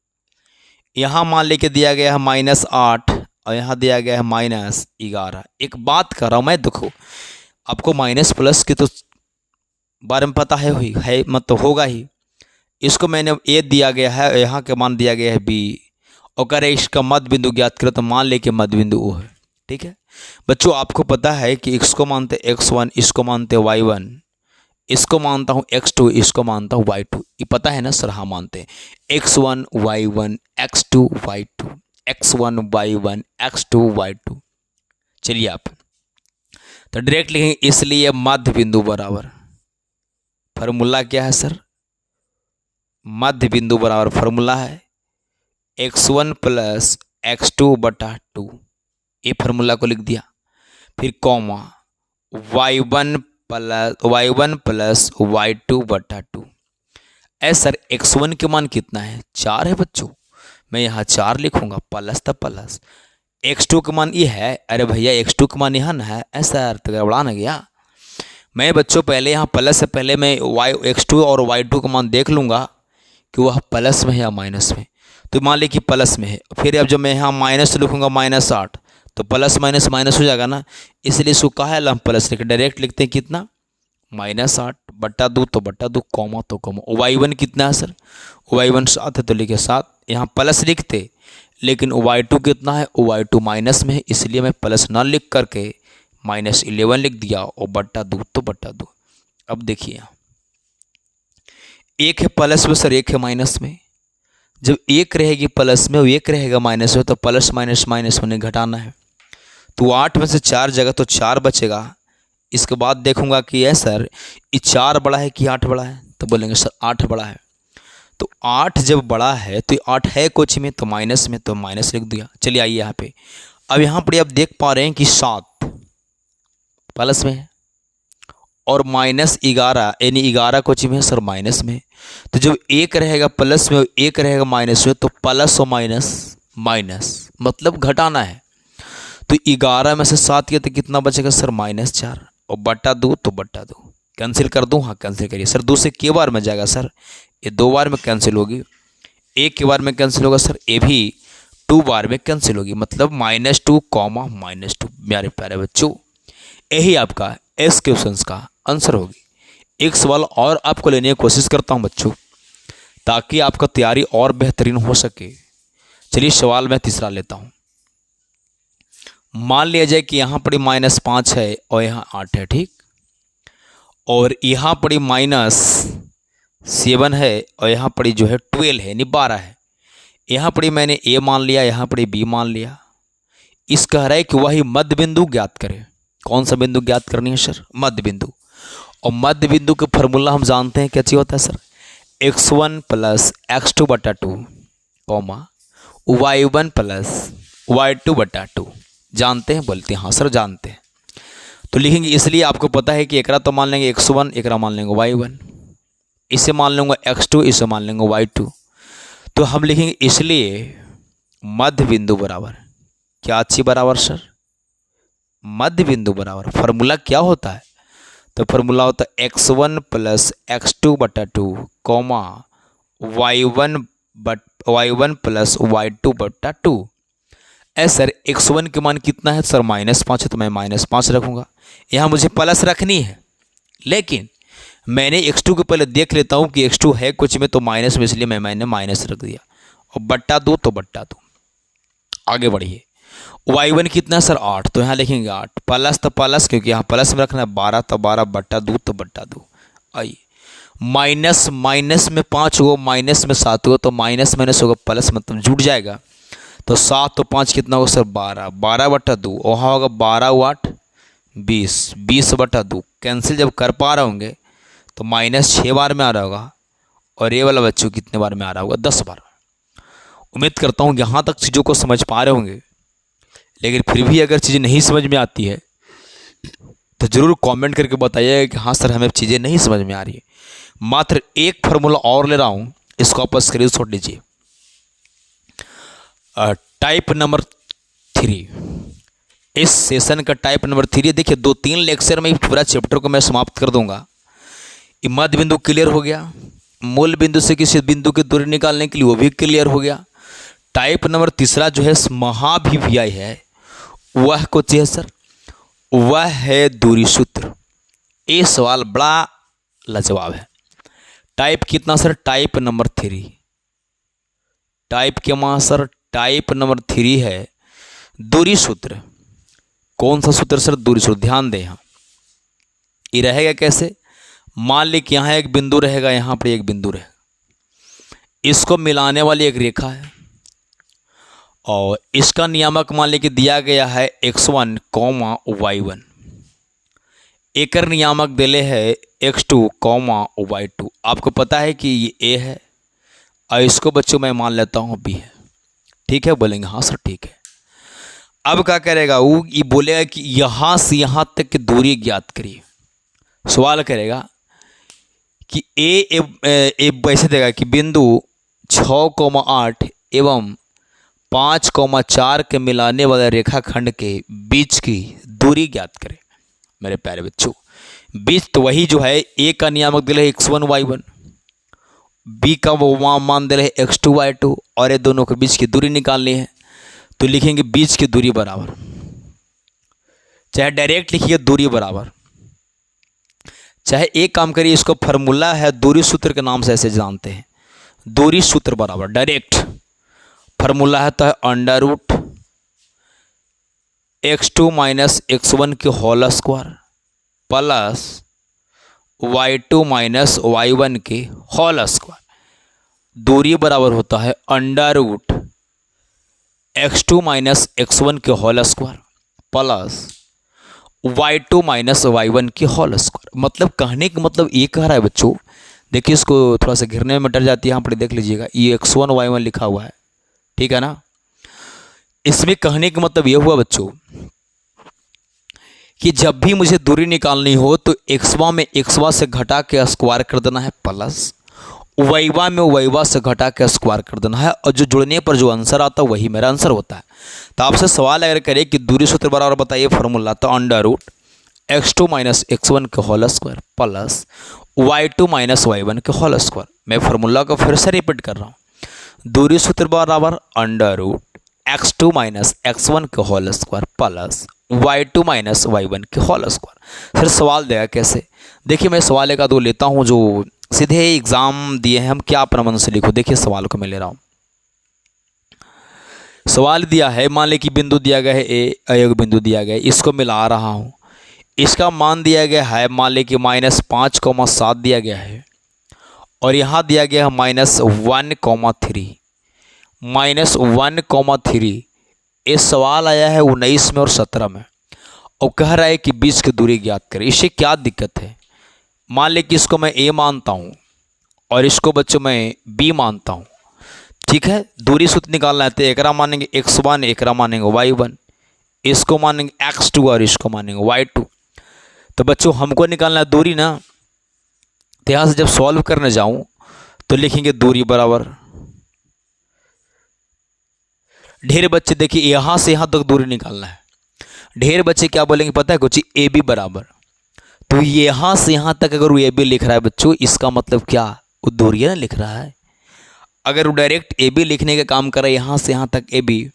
[SPEAKER 1] यहाँ मान ले के दिया गया है -8 और यहाँ दिया गया है -11। एक बात कर रहा हूँ मैं, देखो आपको माइनस प्लस के तो बारे में पता है मतलब होगा ही। इसको मैंने ए दिया गया है, यहाँ के मान दिया गया है बी, और करे इसका मध्य बिंदु ज्ञात करो, तो मान ले के मध्य बिंदु ओ है, ठीक है। बच्चों आपको पता है कि इसको मानते x1, इसको मानते y1, इसको मानता हूँ x2, इसको मानता हूँ y2। ये पता है ना सर? हाँ मानते हैं। x1 y1 x2 y2, x1 y1 x2 y2। चलिए आप तो डायरेक्ट लिखेंगे, इसलिए मध्य बिंदु बराबर, फार्मूला क्या है सर? मध्य बिंदु बराबर फार्मूला है x1 प्लस x2 बटा 2। ये फार्मूला को लिख दिया, फिर कॉमा y1 प्लस y2 बटा 2। सर x1 के मान कितना है? 4 है बच्चों, मैं यहाँ 4 लिखूंगा, प्लस तो प्लस, x2 का मान ये है, अरे भैया x2 का मान यहाँ ना है, ऐसा अर्थ गड़बड़ा ना गया। मैं बच्चों पहले यहाँ प्लस से पहले मैं x2 और y2 का मान देख लूँगा कि वह प्लस में है या माइनस में। तो मान लीजिए कि प्लस में है, फिर अब जब मैं यहाँ माइनस लिखूँगा -8 तो प्लस माइनस माइनस हो जाएगा ना, इसलिए इसको कहा है हम प्लस लिख डायरेक्ट लिखते हैं कितना -8 बटा 2 तो बटा 2 कॉमा तो कॉमा। y1 कितना है सर, y1 7 है तो लिखे 7, यहाँ प्लस लिखते लेकिन y2 कितना है, y2 माइनस में है इसलिए मैं प्लस ना लिख करके -11 लिख दिया और बटा 2 तो बटा 2। अब देखिए यहाँ एक है प्लस में सर, एक है माइनस में। जब एक रहेगी प्लस में और एक रहेगा माइनस में तो प्लस माइनस माइनस में घटाना है। तो 8 में से 4 जगह तो 4 बचेगा। इसके बाद देखूंगा कि है सर ये 4 बड़ा है कि 8 बड़ा है, तो बोलेंगे सर 8 बड़ा है। तो 8 जब बड़ा है तो 8 है कुछ में तो माइनस में, तो माइनस लिख दिया। चलिए आइए यहाँ पे, अब यहाँ पर आप देख पा रहे हैं कि 7 प्लस में है और -11 यानी 11 कुछ में है सर माइनस में। तो जब एक रहेगा प्लस में और एक रहेगा माइनस में तो प्लस और माइनस माइनस मतलब घटाना है। तो 11 में से 7 किया तो कितना बचेगा सर -4 और बटा 2 तो बटा 2। कैंसिल कर दूं, हाँ कैंसिल करिए सर। 2 से के बार में जाएगा सर, ये 2 बार में कैंसिल होगी। एक के बार में कैंसिल होगा सर, ये भी 2 बार में कैंसिल होगी, मतलब -2 -2। मेरे प्यारे बच्चों यही आपका एस क्वेश्चन का आंसर होगी। एक सवाल और आपको लेने की कोशिश करता हूं बच्चों, ताकि आपका तैयारी और बेहतरीन हो सके। चलिए सवाल मैं तीसरा लेता हूं। मान लिया जाए कि यहाँ पर -5 है और यहाँ 8 है, ठीक, और यहाँ पर -7 है और यहाँ पर जो है 12 है यानी 12 है। यहाँ पर मैंने ए मान लिया, यहाँ पर बी मान लिया। इस कह रहा है कि वही मध्य बिंदु ज्ञात करें। कौन सा बिंदु ज्ञात करनी है सर, मध्य बिंदु। और मध्य बिंदु का फॉर्मूला हम जानते हैं क्या चाहिए होता है सर, x1 + x2 बटा 2 y1 + y2 बटा 2। जानते हैं, बोलते हैं हाँ सर जानते हैं। तो लिखेंगे, इसलिए आपको पता है कि एकरा तो मान लेंगे x1, एकरा मान लेंगे y1, इसे मान लूँगा x2, इसे मान लेंगे y2। तो हम लिखेंगे इसलिए मध्य बिंदु बराबर क्या अच्छी बराबर सर, मध्य बिंदु बराबर फॉर्मूला क्या होता है, तो फॉर्मूला होता है x1 + x2 बटा 2 y1 + y2 बटा 2। सर x1 के मान कितना है सर -5 है तो मैं -5 रखूँगा। यहाँ मुझे प्लस रखनी है लेकिन मैंने x2 के पहले देख लेता हूँ कि x2 है कुछ में तो माइनस में, इसलिए मैंने माइनस रख दिया और बटा 2 तो बटा 2। आगे बढ़िए, y1 कितना है सर 8, तो यहाँ लिखेंगे 8 प्लस तो प्लस क्योंकि यहाँ प्लस में रखना है 12 तो 12 बटा 2 तो बटा 2। आइए माइनस माइनस में 5 होगा, माइनस में 7 होगा तो माइनस माइनस होगा प्लस मतलब जुड़ जाएगा। तो 7 तो 5 कितना होगा सर 12, 12 बटा 2, वहाँ होगा 12 8 20, 20 बटा 2। कैंसिल जब कर पा रहे होंगे तो -6 बार में आ रहा होगा और ये वाला बच्चों कितने बार में आ रहा होगा 10 बार। उम्मीद करता हूँ यहाँ तक चीज़ों को समझ पा रहे होंगे, लेकिन फिर भी अगर चीज़ें नहीं समझ में आती है तो ज़रूर कमेंट करके बताइएगा कि हाँ सर हमें चीज़ें नहीं समझ में आ रही है। मात्र एक फार्मूला और ले रहा हूँ, इसको आप स्क्रीनशॉट लीजिए। टाइप नंबर 3, इस सेशन का टाइप नंबर 3 देखिए 2-3 लेक्चर में पूरा चैप्टर को मैं समाप्त कर दूंगा। मध्य बिंदु क्लियर हो गया, मूल बिंदु से किसी बिंदु की दूरी निकालने के लिए वो भी क्लियर हो गया। टाइप नंबर 3 जो है महाभिव्याय है, वह कुछ है सर, वह है दूरी सूत्र। ये सवाल बड़ा लाजवाब है। टाइप कितना सर, टाइप नंबर 3। टाइप के मां सर टाइप नंबर 3 है दूरी सूत्र। कौन सा सूत्र सर, दूरी सूत्र। ध्यान दें यहाँ ये रहेगा कैसे, मान ली कि यहाँ एक बिंदु रहेगा, यहाँ पर एक बिंदु रहेगा, इसको मिलाने वाली एक रेखा है और इसका नियामक मान लीजिए दिया गया है x1, y1। एकर नियामक दिले है x2, y2। आपको पता है कि ये a है और इसको बच्चों मैं मान लेता हूँ b है, ठीक है। बोलेंगे हाँ सर ठीक है। अब क्या करेगा वो, ये बोलेगा कि यहाँ से यहाँ तक की दूरी ज्ञात करिए। सवाल करेगा कि ए वैसे देगा कि बिंदु 6,8 एवं 5,4 के मिलाने वाले रेखाखंड के बीच की दूरी ज्ञात करें। मेरे प्यारे बच्चों, बीच तो वही जो है ए का नियामक दिया है x1, y1, बी का वो मान दे रहे x2 y2 और ये दोनों के बीच की दूरी निकालनी है, तो लिखेंगे बीच की दूरी बराबर, चाहे डायरेक्ट लिखिए दूरी बराबर, चाहे एक काम करिए, इसको फार्मूला है दूरी सूत्र के नाम से ऐसे जानते हैं, दूरी सूत्र बराबर डायरेक्ट फार्मूला है तो है under root x2 minus x1 के whole square plus y2 minus y1 के होल स्क्वायर। दूरी बराबर होता है under root x2 minus x1 के whole square plus y2 minus y1 के होल स्क्वायर। मतलब कहने का मतलब ये कह रहा है बच्चों, देखिए इसको थोड़ा सा घिरने में डर जाती है, यहाँ पर देख लीजिएगा ये x1 y1 लिखा हुआ है, ठीक है ना। इसमें कहने का मतलब ये हुआ बच्चों कि जब भी मुझे दूरी निकालनी हो तो एक्सवा में एक्सवा से घटा के स्क्वायर कर देना है प्लस वाईवा में वाईवा से घटा के स्क्वायर कर देना है, और जो जुड़ने पर जो आंसर आता है वही मेरा आंसर होता है। तो आपसे सवाल अगर करें कि दूरी सूत्र बराबर बताइए फॉर्मूला, तो under root x2 minus x1 के whole square plus y2 minus y1 के होल स्क्वायर। मैं फार्मूला को फिर से रिपीट कर रहा हूँ, दूरी सूत्र बराबर under root x2 minus x1 के whole square plus y2 minus y1 के होल स्क्वायर। फिर सवाल देगा कैसे, देखिए मैं सवाल एक दो लेता हूँ जो सीधे एग्जाम दिए हैं, हम क्या अपना मन से लिखो। देखिए सवाल को मैं ले रहा हूँ, सवाल दिया है, मान ले कि बिंदु दिया गया है एक बिंदु दिया गया है, इसको मिला रहा हूँ, इसका मान दिया गया है मान ले कि -5,7 दिया गया है, और यहाँ दिया गया है -1,3 -1,3। ये सवाल आया है 19 में और 17 में, और कह रहा है कि बीच की दूरी ज्ञात करें। इससे क्या दिक्कत है, मान ले कि इसको मैं a मानता हूँ और इसको बच्चों मैं b मानता हूँ, ठीक है। दूरी सूत्र निकालना है तो एकरा मानेंगे x1, एकरा मानेंगे y1, इसको मानेंगे x2 और इसको मानेंगे y2। तो बच्चों हमको निकालना है दूरी ना, तो यहाँ से जब सॉल्व करने जाऊँ तो लिखेंगे दूरी बराबर, ढेर बच्चे देखिए यहाँ से यहाँ तक दूरी निकालना है, ढेर बच्चे क्या बोलेंगे पता है कुछ, ए बी बराबर। तो यहाँ से यहाँ तक अगर वो ए बी लिख रहा है बच्चों, इसका मतलब क्या, वो दूरी ना लिख रहा है। अगर वो डायरेक्ट ए बी लिखने का काम कर रहा है यहाँ से यहाँ तक ए बी,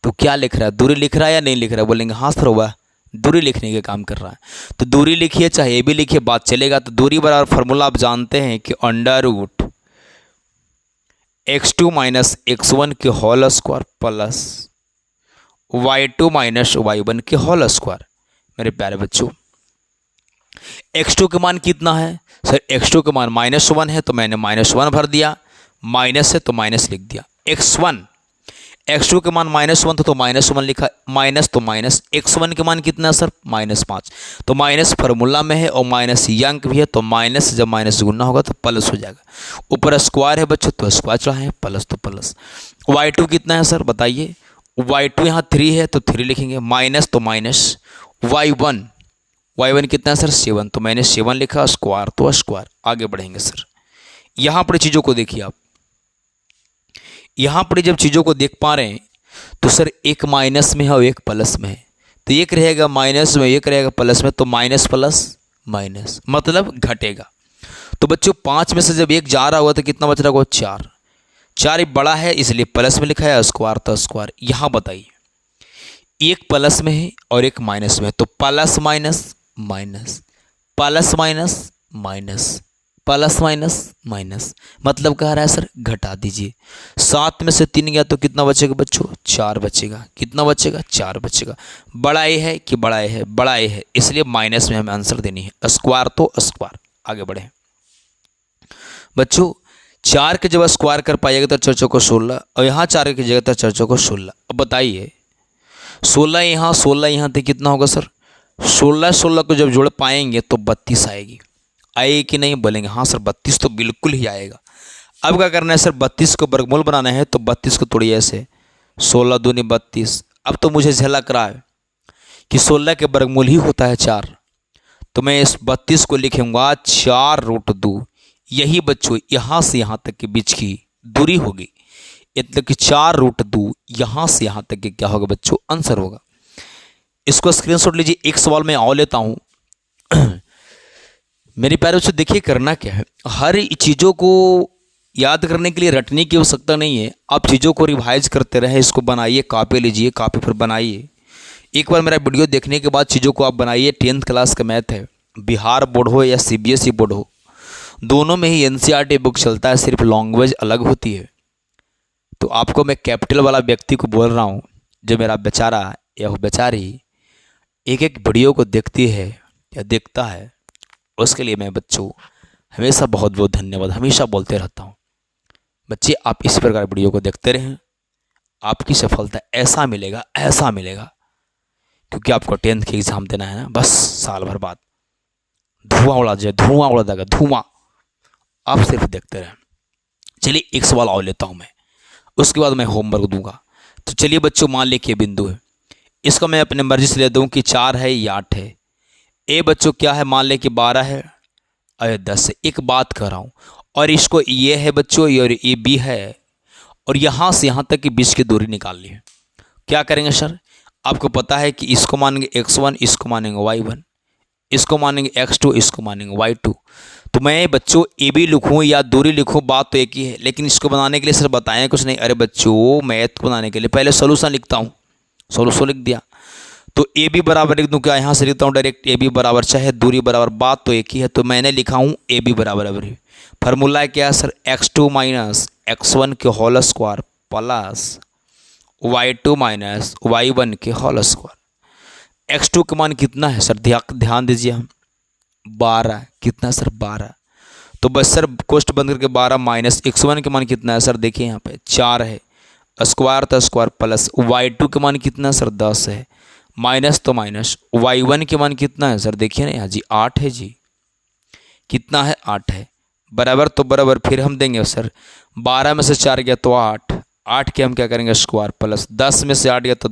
[SPEAKER 1] तो क्या लिख रहा है, दूरी लिख रहा है या नहीं लिख रहा है, बोलेंगे हाँ सर हुआ, दूरी लिखने का काम कर रहा है। तो दूरी लिखिए चाहे ए बी लिखिए, बात चलेगा। तो दूरी बराबर फार्मूला आप जानते हैं कि under root x2 minus x1 के whole square plus y2 minus y1 के होल स्क्वायर। मेरे प्यारे बच्चों x2 का मान कितना है सर, x2 का मान -1 है तो मैंने -1 भर दिया, माइनस है तो माइनस लिख दिया। x2 के मान -1 था तो -1 लिखा, माइनस तो माइनस, x1 के मान कितना है सर -5, तो माइनस फार्मूला में है और माइनस अंक भी है, तो माइनस जब माइनस गुना होगा तो प्लस हो जाएगा। ऊपर स्क्वायर है बच्चों तो स्क्वायर चढ़ाए, प्लस तो प्लस। y2 कितना है सर बताइए, y2 यहाँ 3 है तो 3 लिखेंगे, माइनस तो माइनस, y1 कितना है सर 7, तो मैंने 7 लिखा, स्क्वायर तो स्क्वायर। आगे बढ़ेंगे सर, यहाँ पर चीज़ों को देखिए आप, यहाँ पर जब चीज़ों को देख पा रहे हैं तो सर एक माइनस में है और एक प्लस में है, तो एक रहेगा माइनस में एक रहेगा प्लस में, तो माइनस प्लस माइनस मतलब घटेगा। तो बच्चों 5 में से जब एक जा रहा हुआ तो कितना बच रहा होगा 4, 4 बड़ा है इसलिए प्लस में लिखा है, स्क्वायर तो स्क्वायर। यहाँ बताइए एक प्लस में है और एक माइनस में है, तो plus minus minus, plus minus minus, plus minus minus, मतलब कह रहा है सर घटा दीजिए। 7 में से 3 गया तो कितना बचेगा बच्चों 4 बचेगा, कितना बचेगा 4 बचेगा। बड़ा ए है कि बड़ा ए है, बड़ा ए है, इसलिए माइनस में हमें आंसर देनी है, स्क्वायर तो स्क्वायर। आगे बढ़े बच्चों, 4 के जब स्क्वायर कर पाइएगा तो 4 चौको 16, और यहाँ 4 की जगह तो 4 चौको 16। अब बताइए 16 यहाँ तो कितना होगा सर, 16 को जब जोड़ पाएंगे तो 32 आएगी, आएगी कि नहीं, बोलेंगे हाँ सर 32 तो बिल्कुल ही आएगा। अब क्या करना है सर, 32 को वर्गमूल बनाना है, तो 32 को तोड़िए ऐसे, 16 दूनी 32। अब तो मुझे झलक रहा है कि 16 के वर्गमूल ही होता है 4, तो मैं इस 32 को लिखूंगा 4√2। यही बच्चों यहाँ से यहाँ तक के बीच की दूरी होगी, मतलब कि 4√2 यहाँ से यहाँ तक के क्या होगा बच्चों आंसर होगा। इसको स्क्रीनशॉट लीजिए। एक सवाल मैं और लेता हूँ मेरे प्यारे बच्चों, देखिए करना क्या है, हर चीज़ों को याद करने के लिए रटने की आवश्यकता नहीं है, आप चीज़ों को रिवाइज करते रहें। इसको बनाइए, कॉपी लीजिए, कॉपी पर बनाइए। एक बार मेरा वीडियो देखने के बाद चीज़ों को आप बनाइए। 10th क्लास का मैथ है, बिहार बोर्ड हो या CBSE बोर्ड हो, दोनों में ही NCERT बुक चलता है, सिर्फ लैंग्वेज अलग होती है। तो आपको मैं कैपिटल वाला व्यक्ति को बोल रहा हूँ, जो मेरा बेचारा या वो बेचारी एक एक वीडियो को देखती है या देखता है, उसके लिए मैं बच्चों हमेशा बहुत बहुत धन्यवाद हमेशा बोलते रहता हूँ। बच्चे, आप इस प्रकार वीडियो को देखते रहें, आपकी सफलता ऐसा मिलेगा, क्योंकि आपको 10th के एग्ज़ाम देना है ना, बस साल भर बाद धुआं उड़ा जाएगा, धुआं। आप सिर्फ देखते रहें। चलिए एक सवाल और लेता हूँ मैं, उसके बाद मैं होमवर्क दूंगा। तो चलिए बच्चों, मान लें कि बिंदु है, इसको मैं अपने मर्जी से ले दूँ कि 4 है या 8 है। ए बच्चों क्या है, मान लें कि 12 है और 10 है। एक बात कर रहा हूँ, और इसको ये है बच्चों, और ये B है, और यहाँ से यहाँ तक की बीच की दूरी निकालनी है। क्या करेंगे सर? आपको पता है कि इसको मानेंगे x1, इसको मानेंगे y1, इसको मानेंगे x2, इसको मानेंगे y2। तो मैं बच्चों AB लिखूँ या दूरी लिखूँ, बात तो एक ही है, लेकिन इसको बनाने के लिए सर बताएं कुछ नहीं। अरे बच्चों, मैथ को बनाने के लिए पहले सोल्यूशन लिखता हूँ, सोल्यूशन लिख दिया। तो AB बराबर लिख दूँ क्या? यहाँ से लिखता हूँ डायरेक्ट, AB बराबर, चाहे दूरी बराबर, बात तो एक ही है। तो मैंने लिखा हूँ AB बराबर है, फार्मूला क्या है सर? x2 माइनस x1 के whole square plus y2 minus y1 के होल स्क्वायर। x2 का मान कितना है सर? ध्यान दीजिए, हम 12, कितना सर? 12। तो बस सर कोष्ट बंद करके 12 माइनस x1 के मान कितना है सर? देखिए यहाँ पे 4 है, स्क्वायर तो स्क्वायर, प्लस y2 के मान कितना सर? 10 है, माइनस तो माइनस y1 के मान कितना है सर? देखिए ना यहाँ जी, 8 है जी, कितना है? 8 है, बराबर तो बराबर। फिर हम देंगे सर 12 में से 4 गया तो 8, 8 के हम क्या करेंगे? स्क्वायर, प्लस 10 में से 8 गया तो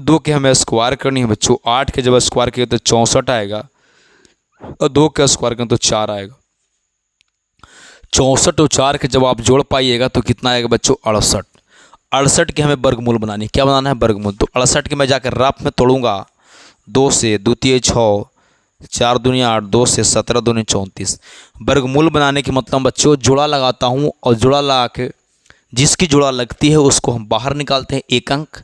[SPEAKER 1] 2 के हमें स्क्वायर करनी है बच्चों। 8 के जब स्क्वायर किए तो 64 आएगा, और 2 के स्क्वायर करें तो 4 आएगा। 64 और 4 के जब आप जोड़ पाइएगा तो कितना आएगा बच्चों? 68। 68 के हमें वर्गमूल बनानी है। क्या बनाना है? वर्गमूल। तो 68 के मैं जाकर रफ में तोड़ूंगा, 2 से 2 तिये 6, 4 दूनी 8, 2 से 17 दूनी 34। वर्गमूल बनाने के मतलब बच्चों जोड़ा लगाता हूँ, और जोड़ा लगा के जिसकी जोड़ा लगती है उसको हम बाहर निकालते हैं 1 अंक,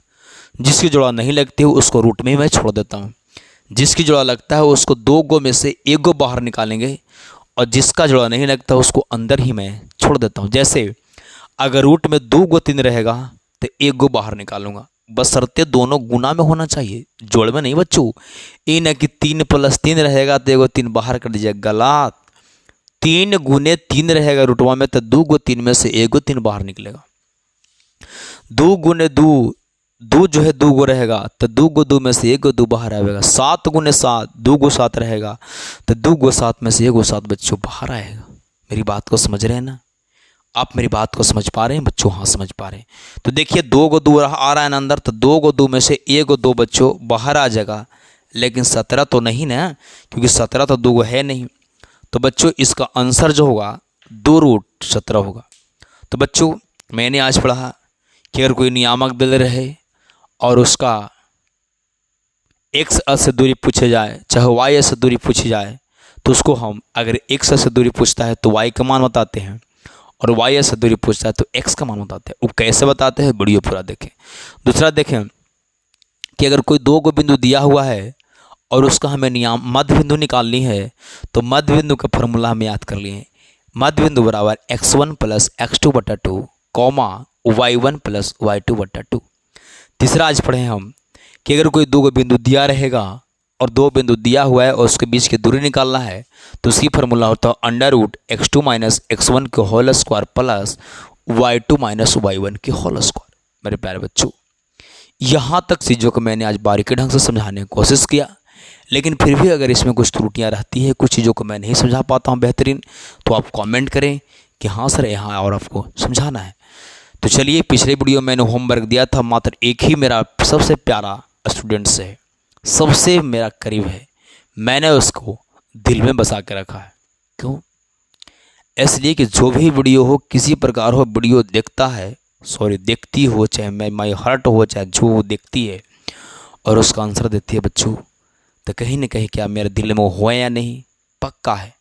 [SPEAKER 1] जिसकी जोड़ा नहीं लगती है उसको रूट में ही मैं छोड़ देता हूँ। जिसकी जोड़ा लगता है उसको 2 गो में से 1 गो बाहर निकालेंगे, और जिसका जोड़ा नहीं लगता उसको अंदर ही मैं छोड़ देता हूँ। जैसे अगर रूट में 2 गो 3 रहेगा तो 1 गो बाहर निकालूंगा, बशर्ते दोनों गुना में होना चाहिए, जोड़ में नहीं बच्चों। ये ना कि 3 + 3 रहेगा तो 1 गो 3 बाहर कर दीजिए, गलत। 3 गुने 3 रहेगा रूटवा में तो 2 गो 3 में से 1 गो 3 बाहर निकलेगा। 2 गुने 2, 2 जो है 2 गो रहेगा तो 2 गो 2 में से 1 गो 2 बाहर आएगा। 7 गुने 7, 2 गो 7 रहेगा तो 2 गो 7 में से 1 गो 7 बच्चों बाहर आएगा। मेरी बात को समझ रहे हैं ना? आप मेरी बात को समझ पा रहे हैं बच्चों? हाँ, समझ पा रहे हैं। तो देखिए 2 गो 2 आ रहा है ना अंदर, तो 2 गो 2 में से 1 गो 2 बच्चों बाहर आ जाएगा, लेकिन 17 तो नहीं ना, क्योंकि 17 तो 2 गो है नहीं। तो बच्चों इसका आंसर जो होगा 2√17 होगा। तो बच्चों मैंने आज पढ़ा कि अगर कोई नियामक दल रहे और उसका x से दूरी पूछे जाए, चाहे y से दूरी पूछी जाए, तो उसको हम अगर x से दूरी पूछता है तो y का मान बताते हैं, और y से दूरी पूछता है तो x का मान बताते हैं। वो कैसे बताते हैं, वीडियो पूरा देखें। दूसरा देखें कि अगर कोई 2 गो बिंदु दिया हुआ है और उसका हमें मध्य बिंदु निकालनी है, तो मध्य बिंदु का फॉर्मूला हम याद कर लिए। मध्य बिंदु बराबर x1 + x2/2 comma y1 + y2/2। तीसरा आज पढ़े हम कि अगर कोई 2 गो बिंदु दिया रहेगा और 2 बिंदु दिया हुआ है और उसके बीच की दूरी निकालना है, तो उसकी फार्मूला होता है √x2 - x1 के whole square plus y2 - y1 के होल स्क्वायर। मेरे प्यारे बच्चों, यहाँ तक चीज़ों को मैंने आज बारीकी ढंग से समझाने की कोशिश किया, लेकिन फिर भी अगर इसमें कुछ त्रुटियाँ रहती है, कुछ चीज़ों को मैं नहीं समझा पाता हूँ बेहतरीन, तो आप कमेंट करें कि हाँ सर यहाँ और आपको समझाना है। तो चलिए, पिछले वीडियो मैंने होमवर्क दिया था, मात्र एक ही मेरा सबसे प्यारा स्टूडेंट है, सबसे मेरा करीब है, मैंने उसको दिल में बसा के रखा है। क्यों? इसलिए कि जो भी वीडियो हो, किसी प्रकार हो, वीडियो देखता है, देखती हो, चाहे माई हार्ट हो, चाहे जो देखती है और उसका आंसर देती है बच्चों, तो कहीं ना कहीं क्या मेरे दिल में हो या नहीं, पक्का है।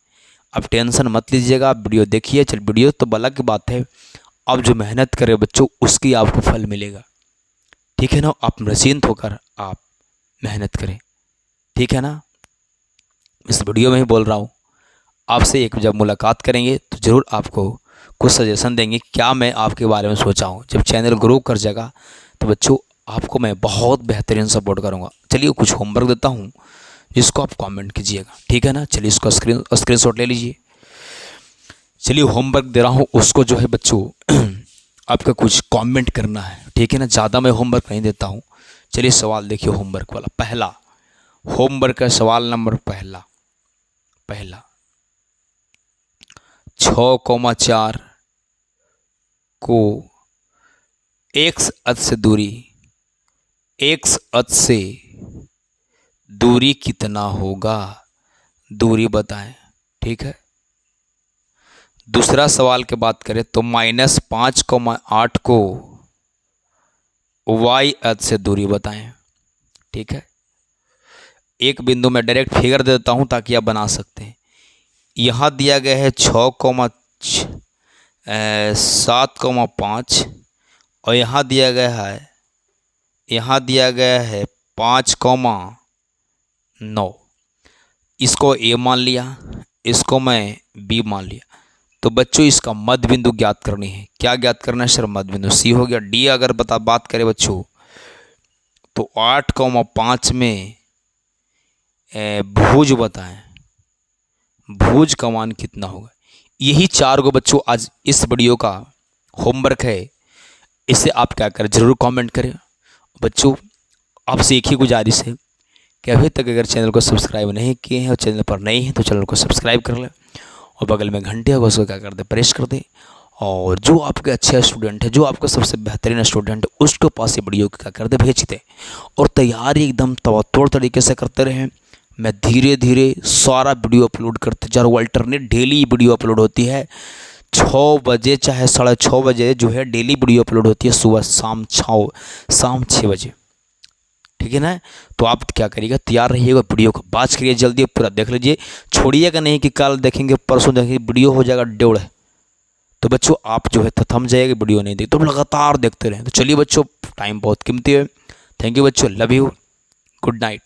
[SPEAKER 1] अब टेंशन मत लीजिएगा, आप वीडियो देखिए। चल वीडियो तो अलग की बात है, अब जो मेहनत करे बच्चों उसकी आपको फल मिलेगा, ठीक है ना। आप निश्चिंत होकर आप मेहनत करें, ठीक है ना। इस वीडियो में ही बोल रहा हूँ, आपसे एक जब मुलाकात करेंगे तो ज़रूर आपको कुछ सजेशन देंगे क्या मैं आपके बारे में सोचा हूँ। जब चैनल ग्रो कर जाएगा तो बच्चों आपको मैं बहुत बेहतरीन सपोर्ट करूँगा। चलिए कुछ होमवर्क देता हूँ जिसको आप कमेंट कीजिएगा, ठीक है ना। चलिए इसको स्क्रीनशॉट ले लीजिए। चलिए होमवर्क दे रहा हूँ, उसको जो है बच्चों आपका कुछ कमेंट करना है, ठीक है ना। ज़्यादा मैं होमवर्क नहीं देता हूँ। चलिए सवाल देखिए होमवर्क वाला। पहला होमवर्क का सवाल नंबर पहला 6,4 को x अक्ष से दूरी कितना होगा, दूरी बताएं, ठीक है। दूसरा सवाल की बात करें तो -5,8 को y अक्ष से दूरी बताएं, ठीक है। एक बिंदु में डायरेक्ट फिगर दे देता हूं ताकि आप बना सकते हैं। यहाँ दिया गया है 7,5 और यहाँ दिया गया है 5,9। इसको a मान लिया, इसको मैं b मान लिया। तो बच्चों इसका मध्य बिंदु ज्ञात करनी है। क्या ज्ञात करना है सर? मध्य बिंदु। c हो गया। d अगर बात करें बच्चों तो 8,5 में भुज बताएं, भुज का मान कितना होगा। यही 4 को बच्चों आज इस वीडियो का होमवर्क है। इसे आप क्या करें, ज़रूर कमेंट करें। बच्चों आपसे एक ही गुजारिश है कि अभी तक अगर चैनल को सब्सक्राइब नहीं किए हैं और चैनल पर नए हैं तो चैनल को सब्सक्राइब कर लें और बगल में घंटे होगा उसको क्या कर दें, प्रेस कर दें। और जो आपके अच्छे स्टूडेंट है, जो आपका सबसे बेहतरीन स्टूडेंट है, उसके पास ये वीडियो क्या कर दे, भेज दें। और तैयारी एकदम तोड़ तरीके से करते रहें। मैं धीरे धीरे सारा वीडियो अपलोड करते जा रहा हूँ। अल्टरनेट डेली वीडियो अपलोड होती है 6 बजे चाहे 6:30 बजे जो है डेली वीडियो अपलोड होती है, सुबह शाम 6 बजे, ठीक है ना। तो आप क्या करिएगा, तैयार रहिएगा, वीडियो को बात करिए, जल्दी पूरा देख लीजिए, छोड़िएगा नहीं कि कल देखेंगे परसों देखेंगे, वीडियो हो जाएगा 1:30। तो बच्चों आप जो है थम जाएगा, वीडियो नहीं देख तो लगातार देखते रहें। तो चलिए बच्चों टाइम बहुत कीमती है। थैंक यू बच्चों, लव यू, गुड नाइट।